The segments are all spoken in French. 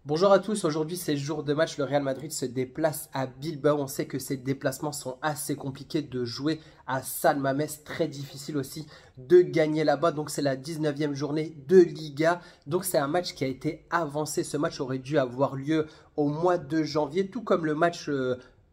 Bonjour à tous, aujourd'hui c'est le jour de match, le Real Madrid se déplace à Bilbao. On sait que ces déplacements sont assez compliqués de jouer à San Mamés, très difficile aussi de gagner là-bas. Donc c'est la 19e journée de Liga, donc c'est un match qui a été avancé. Ce match aurait dû avoir lieu au mois de janvier, tout comme le match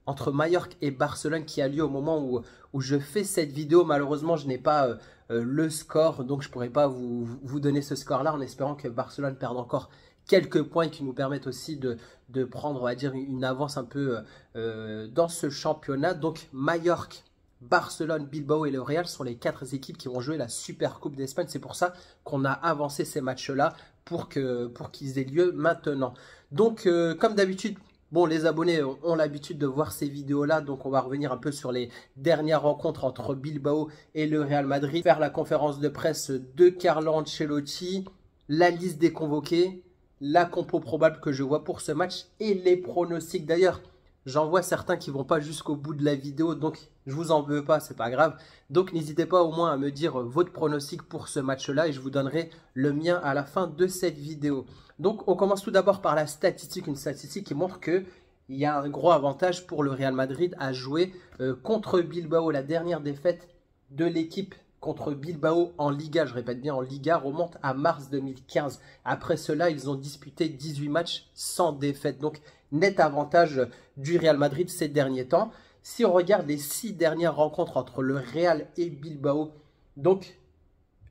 entre Mallorca et Barcelone qui a lieu au moment où je fais cette vidéo. Malheureusement je n'ai pas le score, donc je ne pourrais pas vous donner ce score-là en espérant que Barcelone perde encore quelques points qui nous permettent aussi de prendre, on va dire, une avance un peu dans ce championnat. Donc Mallorca, Barcelone, Bilbao et le Real sont les quatre équipes qui vont jouer la Super Coupe d'Espagne. C'est pour ça qu'on a avancé ces matchs-là pour qu'ils aient lieu maintenant. Donc comme d'habitude, bon, les abonnés ont l'habitude de voir ces vidéos-là, donc on va revenir un peu sur les dernières rencontres entre Bilbao et le Real Madrid, faire la conférence de presse de Carlo Ancelotti, la liste des convoqués, la compo probable que je vois pour ce match et les pronostics. D'ailleurs, j'en vois certains qui vont pas jusqu'au bout de la vidéo, donc je vous en veux pas, c'est pas grave. Donc n'hésitez pas au moins à me dire votre pronostic pour ce match-là et je vous donnerai le mien à la fin de cette vidéo. Donc on commence tout d'abord par la statistique, une statistique qui montre que il y a un gros avantage pour le Real Madrid à jouer contre Bilbao. La dernière défaite de l'équipe contre Bilbao en Liga, je répète bien en Liga, remonte à mars 2015. Après cela, ils ont disputé 18 matchs sans défaite. Donc, net avantage du Real Madrid ces derniers temps. Si on regarde les 6 dernières rencontres entre le Real et Bilbao, donc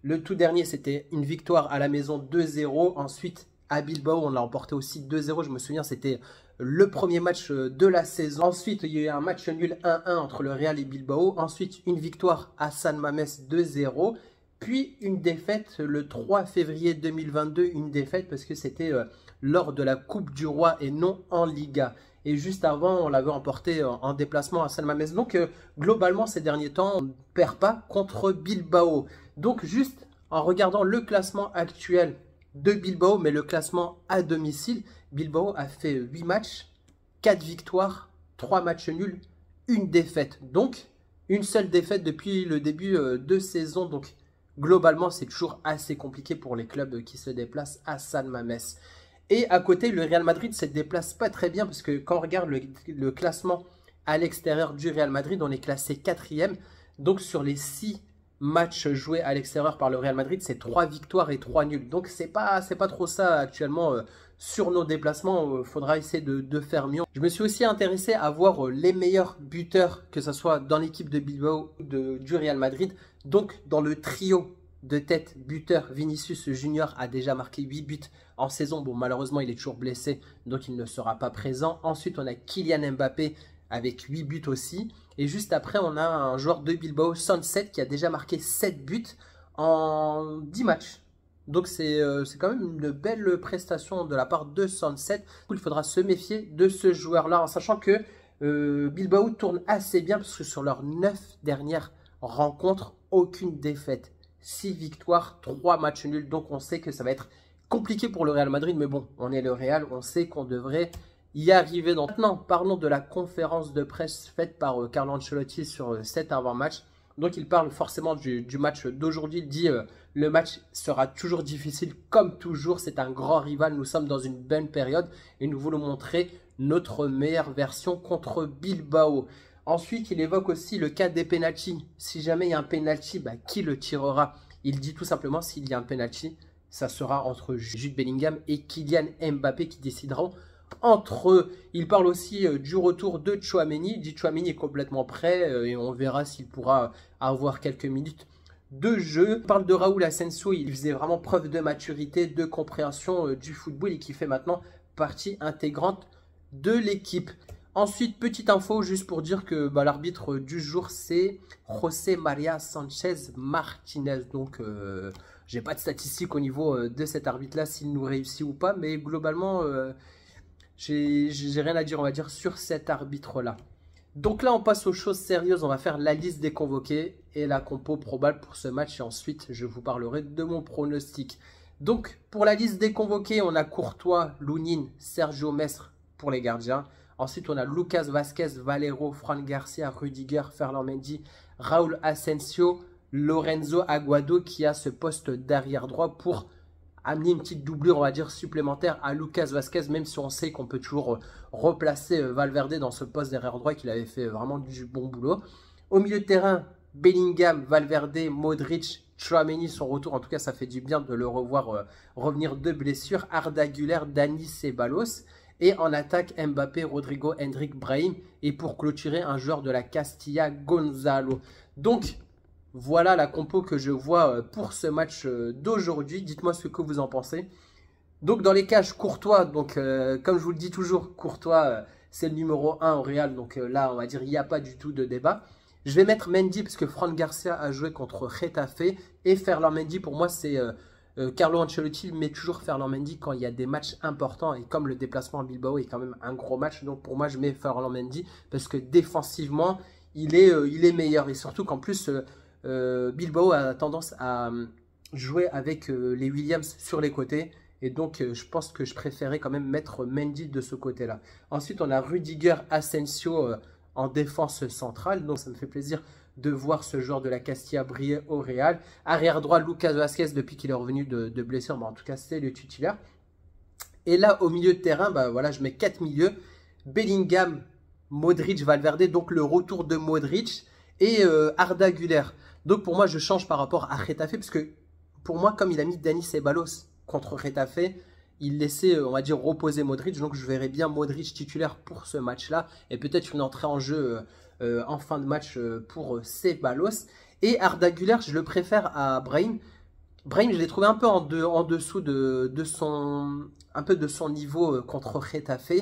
le tout dernier, c'était une victoire à la maison 2-0. Ensuite, à Bilbao, on l'a emporté aussi 2-0. Je me souviens, c'était le premier match de la saison. Ensuite, il y a eu un match nul 1-1 entre le Real et Bilbao. Ensuite, une victoire à San Mamés 2-0. Puis une défaite le 3 février 2022. Une défaite parce que c'était lors de la Coupe du Roi et non en Liga. Et juste avant, on l'avait emporté en déplacement à San Mamés. Donc, globalement, ces derniers temps, on ne perd pas contre Bilbao. Donc, juste en regardant le classement actuel de Bilbao, mais le classement à domicile, Bilbao a fait 8 matchs, 4 victoires, 3 matchs nuls, une défaite. Donc, une seule défaite depuis le début de saison. Donc, globalement, c'est toujours assez compliqué pour les clubs qui se déplacent à San Mamés. Et à côté, le Real Madrid ne se déplace pas très bien parce que quand on regarde le classement à l'extérieur du Real Madrid, on est classé 4e. Donc, sur les 6 matchs joués à l'extérieur par le Real Madrid, c'est 3 victoires et 3 nuls. Donc, c'est pas trop ça actuellement sur nos déplacements. Faudra essayer de faire mieux. Je me suis aussi intéressé à voir les meilleurs buteurs, que ce soit dans l'équipe de Bilbao ou du Real Madrid. Donc, dans le trio de tête buteur, Vinicius Junior a déjà marqué 8 buts en saison. Bon, malheureusement, il est toujours blessé, donc il ne sera pas présent. Ensuite, on a Kylian Mbappé avec 8 buts aussi. Et juste après, on a un joueur de Bilbao, Sunset, qui a déjà marqué 7 buts en 10 matchs. Donc c'est quand même une belle prestation de la part de Sunset. Il faudra se méfier de ce joueur-là, en sachant que Bilbao tourne assez bien, parce que sur leurs 9 dernières rencontres, aucune défaite. 6 victoires, 3 matchs nuls. Donc on sait que ça va être compliqué pour le Real Madrid. Mais bon, on est le Real, on sait qu'on devrait y arriver. Maintenant, parlons de la conférence de presse faite par Carlo Ancelotti sur cet avant-match. Donc il parle forcément du match d'aujourd'hui. Il dit le match sera toujours difficile comme toujours. C'est un grand rival. Nous sommes dans une bonne période et nous voulons montrer notre meilleure version contre Bilbao. Ensuite, il évoque aussi le cas des pénaltys. Si jamais il y a un pénalty, qui le tirera? Il dit tout simplement s'il y a un pénalty, ça sera entre Jude Bellingham et Kylian Mbappé qui décideront entre eux. Il parle aussi du retour de Tchouaméni. Il dit Tchouaméni est complètement prêt et on verra s'il pourra avoir quelques minutes de jeu. Il parle de Raúl Asensio. Il faisait vraiment preuve de maturité, de compréhension du football et qui fait maintenant partie intégrante de l'équipe. Ensuite, petite info juste pour dire que l'arbitre du jour, c'est José María Sánchez Martínez. Donc, j'ai pas de statistiques au niveau de cet arbitre-là, s'il nous réussit ou pas. Mais globalement, j'ai rien à dire, on va dire, sur cet arbitre-là. Donc là, on passe aux choses sérieuses. On va faire la liste des convoqués et la compo probable pour ce match. Et ensuite, je vous parlerai de mon pronostic. Donc, pour la liste des convoqués, on a Courtois, Lunin, Sergio Mestre pour les gardiens. Ensuite, on a Lucas Vázquez, Valero, Fran Garcia, Rudiger, Ferland Mendy, Raúl Asensio, Lorenzo Aguado qui a ce poste d'arrière droit pour amener une petite doublure, on va dire, supplémentaire à Lucas Vazquez, même si on sait qu'on peut toujours replacer Valverde dans ce poste derrière droit, qu'il avait fait vraiment du bon boulot. Au milieu de terrain, Bellingham, Valverde, Modric, Tchouaméni, son retour, en tout cas ça fait du bien de le revoir revenir de blessure. Arda Güler, Dani Ceballos. Et en attaque, Mbappé, Rodrigo, Hendrick, Brahim. Et pour clôturer, un joueur de la Castilla, Gonzalo. Donc, voilà la compo que je vois pour ce match d'aujourd'hui. Dites-moi ce que vous en pensez. Donc, dans les cages, Courtois. Donc, comme je vous le dis toujours, Courtois, c'est le numéro 1 au Real. Donc là, on va dire, il n'y a pas du tout de débat. Je vais mettre Mendy parce que Fran Garcia a joué contre Getafe. Et Ferland Mendy, pour moi, c'est... Carlo Ancelotti met toujours Ferland Mendy quand il y a des matchs importants et comme le déplacement à Bilbao est quand même un gros match, donc pour moi je mets Ferland Mendy parce que défensivement il est meilleur et surtout qu'en plus Bilbao a tendance à jouer avec les Williams sur les côtés et donc je pense que je préférais quand même mettre Mendy de ce côté là. Ensuite on a Rudiger, Asensio en défense centrale, donc ça me fait plaisir de voir ce joueur de la Castilla briller au Real. Arrière droit, Lucas Vazquez, depuis qu'il est revenu de blessure, en tout cas, c'est le titulaire. Et là, au milieu de terrain, voilà, je mets 4 milieux. Bellingham, Modric, Valverde, donc le retour de Modric et Arda Güler. Donc pour moi, je change par rapport à Getafe, parce que pour moi, comme il a mis Dani Ceballos contre Getafe, il laissait, on va dire, reposer Modric. Donc je verrais bien Modric titulaire pour ce match-là. Et peut-être une entrée en jeu en fin de match pour Ceballos. Et Arda Güler, je le préfère à Brahim. Brahim, je l'ai trouvé un peu en dessous de son niveau contre Getafe.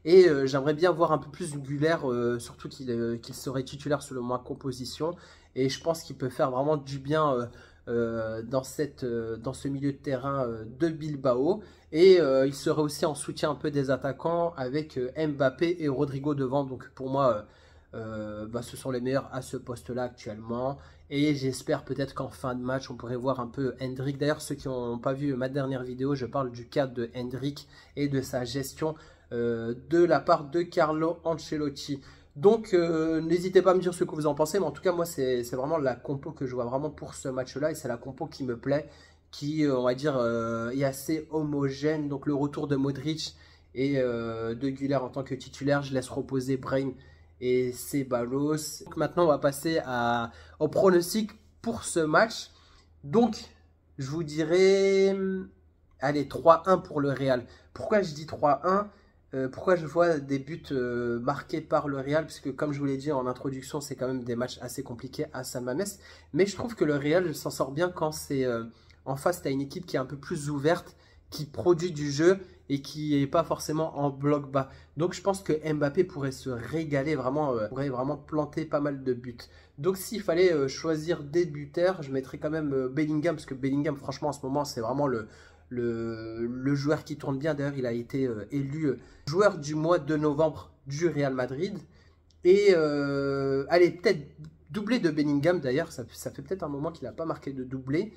Et j'aimerais bien voir un peu plus Güler, surtout qu'il serait titulaire selon ma composition. Et je pense qu'il peut faire vraiment du bien dans ce milieu de terrain de Bilbao. Et il serait aussi en soutien un peu des attaquants avec Mbappé et Rodrigo devant. Donc pour moi... ce sont les meilleurs à ce poste-là actuellement. Et j'espère peut-être qu'en fin de match, on pourrait voir un peu Hendrick. D'ailleurs, ceux qui n'ont pas vu ma dernière vidéo, je parle du cadre de Hendrick et de sa gestion de la part de Carlo Ancelotti. Donc, n'hésitez pas à me dire ce que vous en pensez. Mais en tout cas, moi, c'est vraiment la compo que je vois vraiment pour ce match-là. Et c'est la compo qui me plaît, qui, on va dire, est assez homogène. Donc, le retour de Modric et de Güler en tant que titulaire. Je laisse reposer Brahim et Ceballos. Donc maintenant, on va passer au pronostic pour ce match. Donc, je vous dirais, allez, 3-1 pour le Real. Pourquoi je dis 3-1 pourquoi je vois des buts marqués par le Real? Parce que comme je vous l'ai dit en introduction, c'est quand même des matchs assez compliqués à San Mamés. Mais je trouve que le Real s'en sort bien quand c'est en face, tu as une équipe qui est un peu plus ouverte, qui produit du jeu et qui n'est pas forcément en bloc bas. Donc je pense que Mbappé pourrait se régaler, vraiment, pourrait vraiment planter pas mal de buts. Donc s'il fallait choisir des buteurs, je mettrais quand même Bellingham, parce que Bellingham, franchement, en ce moment, c'est vraiment le joueur qui tourne bien. D'ailleurs, il a été élu joueur du mois de novembre du Real Madrid. Et allez, peut-être doublé de Bellingham, d'ailleurs, ça fait peut-être un moment qu'il n'a pas marqué de doublé.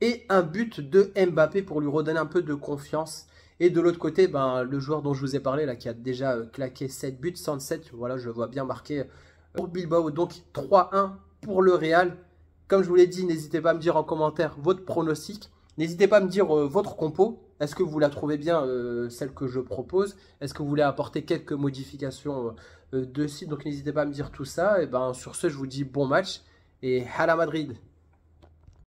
Et un but de Mbappé pour lui redonner un peu de confiance. Et de l'autre côté, le joueur dont je vous ai parlé, là, qui a déjà claqué 7 buts, 107, voilà, je le vois bien marqué pour Bilbao. Donc 3-1 pour le Real. Comme je vous l'ai dit, n'hésitez pas à me dire en commentaire votre pronostic. N'hésitez pas à me dire votre compo. Est-ce que vous la trouvez bien, celle que je propose? Est-ce que vous voulez apporter quelques modifications dessus? Donc n'hésitez pas à me dire tout ça. Et sur ce, je vous dis bon match et Hala Madrid.